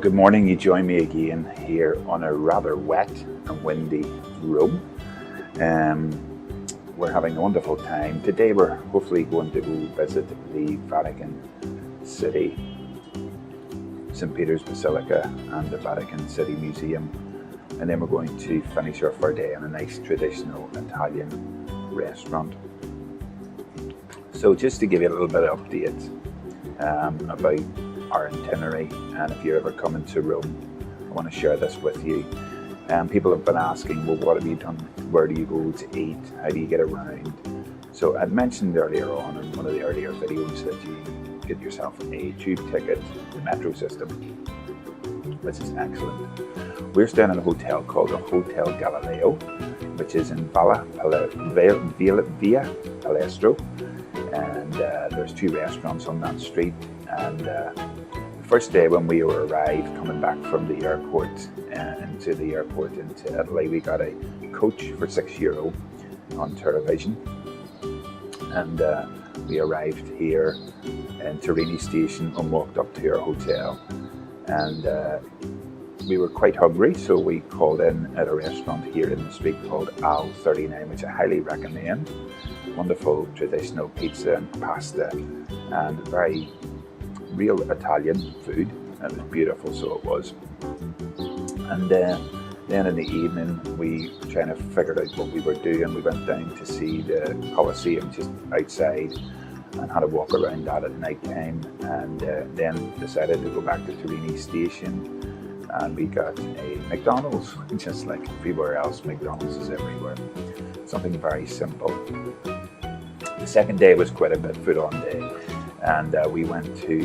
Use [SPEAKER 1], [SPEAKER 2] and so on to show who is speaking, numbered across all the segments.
[SPEAKER 1] Good morning. You join me again here on a rather wet and windy Rome. We're having a wonderful time. Today we're hopefully going to go visit the Vatican City, St. Peter's Basilica and the Vatican City Museum. And then we're going to finish off our day in a nice traditional Italian restaurant. So just to give you a little bit of update about our itinerary, and if you're ever coming to Rome, I want to share this with you. People have been asking, well, what have you done? Where do you go to eat? How do you get around? So I'd mentioned earlier on in one of the earlier videos that you get yourself a tube ticket, the metro system, which is excellent. We're staying in a hotel called the Hotel Galileo, which is in Via Palestro, and there's two restaurants on that street. And the first day when we arrived, coming back from the airport into Italy, we got a coach for €6 on Terravision, and we arrived here in Turini station and walked up to our hotel, and we were quite hungry, so we called in at a restaurant here in the street called Al 39, which I highly recommend. Wonderful traditional pizza and pasta and very real Italian food. It was beautiful, so it was. And then in the evening, we trying to figure out what we were doing. We went down to see the Colosseum just outside and had a walk around that at night time, and then decided to go back to Turini station, and we got a McDonald's. Just like everywhere else, McDonald's is everywhere. Something very simple. The second day was quite a bit full-on day, and we went to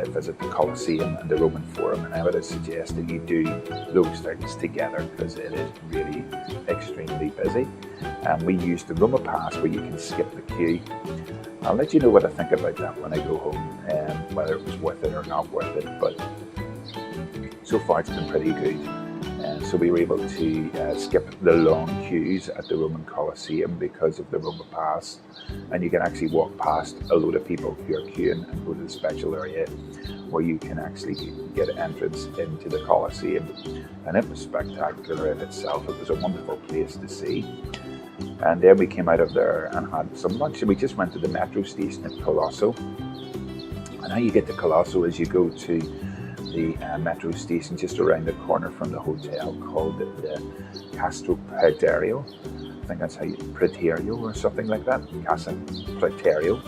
[SPEAKER 1] visit the Colosseum and the Roman Forum, and I would suggest that you do those things together because it is really extremely busy. And we used the Roma Pass where you can skip the queue. I'll let you know what I think about that when I go home, whether it was worth it or not worth it, but so far it's been pretty good. So we were able to skip the long queues at the Roman Colosseum because of the Roma Pass, and you can actually walk past a load of people who are queuing and go to the special area where you can actually get entrance into the Colosseum. And it was spectacular in itself. It was a wonderful place to see. And then we came out of there and had some lunch, and we just went to the metro station at Colosso. And how you get to Colosso is you go to the metro station just around the corner from the hotel called the Castro Praterio. I think that's how you, Praterio or something like that, Casa Praterio.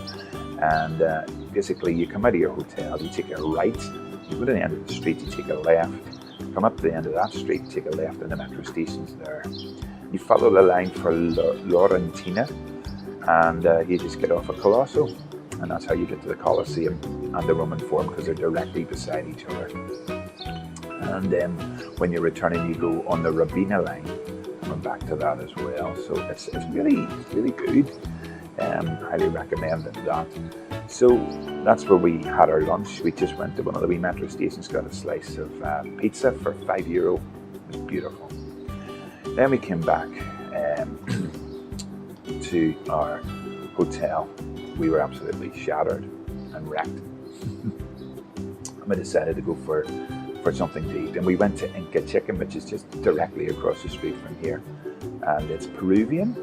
[SPEAKER 1] And basically you come out of your hotel, you take a right, you go to the end of the street, you take a left, come up to the end of that street, take a left, and the metro station's there. You follow the line for Laurentina, and you just get off at Colosso. And that's how you get to the Colosseum and the Roman Forum, because they're directly beside each other. And then when you're returning, you go on the Ravenna line, coming back to that as well. So it's really good. Highly recommend that. So that's where we had our lunch. We just went to one of the wee metro stations, got a slice of pizza for €5. It was beautiful. Then we came back to our hotel. We were absolutely shattered and wrecked. And we decided to go for something to eat. And we went to Inca Chicken, which is just directly across the street from here. And it's Peruvian,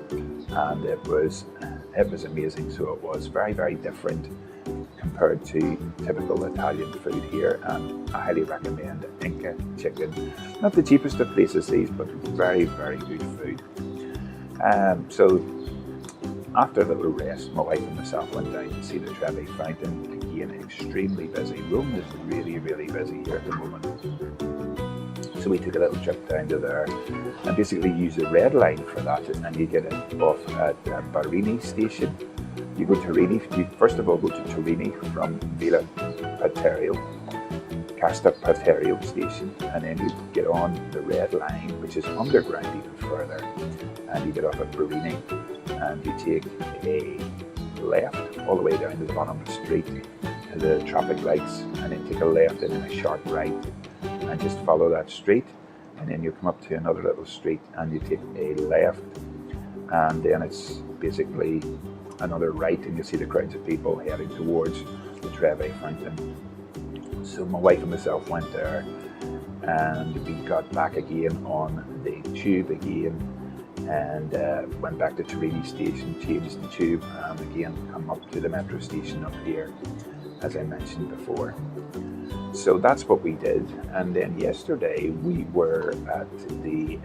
[SPEAKER 1] and it was amazing. So it was very, very different compared to typical Italian food here. And I highly recommend Inca Chicken. Not the cheapest of places these, but very, very good food. So after a little rest, my wife and myself went down to see the Trevi Fountain. Again, extremely busy. Rome is really, really busy here at the moment. So we took a little trip down to there and basically used the red line for that, and you get it off at Barini station. You go to Turini. You first of all go to Turini from Villa Praterio, Casta Praterio station, and then you get on the red line, which is underground even further, and you get off at Barini. And you take a left all the way down to the bottom of the street to the traffic lights, and then take a left and then a sharp right, and just follow that street, and then you come up to another little street and you take a left, and then it's basically another right, and you see the crowds of people heading towards the Trevi Fountain. So my wife and myself went there, and we got back again on the tube again, and went back to Torini station, changed the tube, and again come up to the metro station up here, as I mentioned before. So that's what we did. And then yesterday we were at the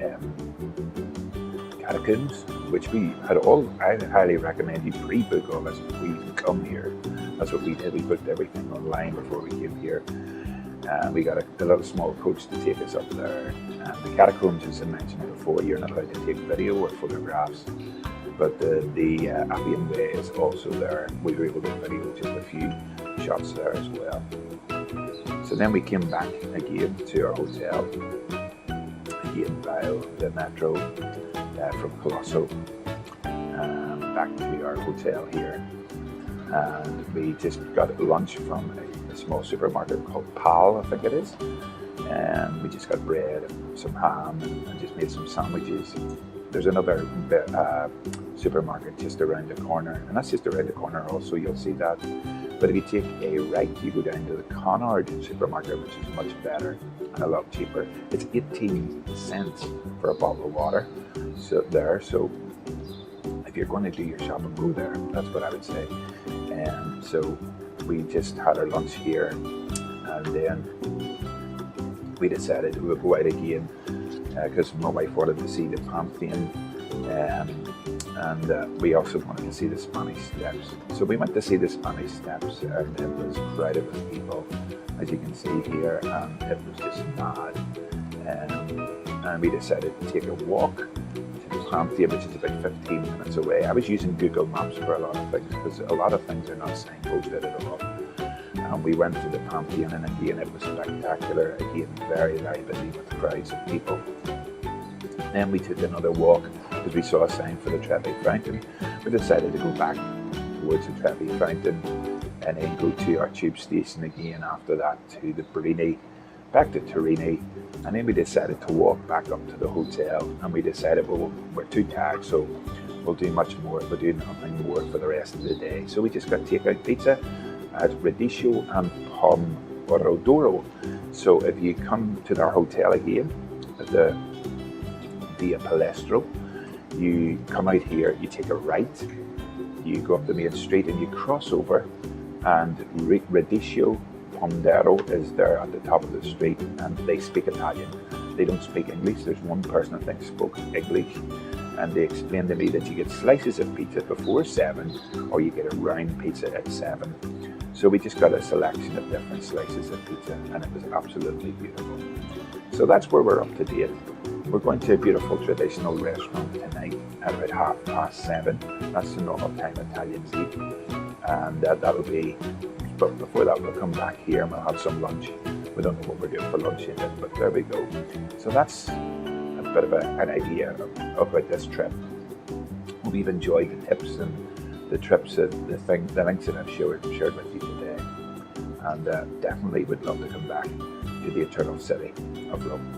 [SPEAKER 1] Catacombs, which I highly recommend you pre-book all this before you can come here. That's what we did. We booked everything online before we came here. We got a little small coach to take us up there. The Catacombs, as I mentioned before, you're not allowed to take video or photographs, but the Appian Way is also there. We were able to video just a few shots there as well. So then we came back again to our hotel, again via the metro from Colosso, back to our hotel here. And we just got lunch from a small supermarket called PAL, I think it is. And we just got bread and some ham and just made some sandwiches. There's another supermarket just around the corner, and that's just around the corner also, you'll see that. But if you take a right, you go down to the Conard supermarket, which is much better and a lot cheaper. It's 18 cents for a bottle of water. So if you're going to do your shopping, go there. That's what I would say. And so we just had our lunch here, and then we decided we would go out again because my wife wanted to see the Pantheon, and we also wanted to see the Spanish Steps. So we went to see the Spanish Steps, and it was crowded with people, as you can see here, and it was just mad. And we decided to take a walk to the Pantheon, which is about 15 minutes away. I was using Google Maps for a lot of things, because a lot of things are not signposted at all. And we went to the Pantheon, and again it was spectacular. Again, very, very busy with crowds of people. Then we took another walk because we saw a sign for the Trevi Fountain. We decided to go back towards the Trevi Fountain and then go to our tube station again after that to the Brini, back to Torini, and then we decided to walk back up to the hotel, and we decided, well, we're too tired, so we'll do much more. We'll do nothing more for the rest of the day. So we just got takeout pizza at Radicchio and Pomodoro. So if you come to our hotel again at the Via Palestro, you come out here, you take a right, you go up the main street and you cross over, and Radicchio Pomodoro is there at the top of the street, and they speak Italian. They don't speak English. There's one person I think spoke English, and they explained to me that you get slices of pizza before 7, or you get a round pizza at 7. So we just got a selection of different slices of pizza, and it was absolutely beautiful. So that's where we're up to date. We're going to a beautiful traditional restaurant tonight at about 7:30. That's the normal time Italians eat, and that'll be. But before that, we'll come back here and we'll have some lunch. We don't know what we're doing for lunch yet, but there we go. So that's a bit of an idea about this trip. Hope you've enjoyed the tips and the trips, the links that I've shared with you today. And definitely would love to come back to the Eternal City of Rome.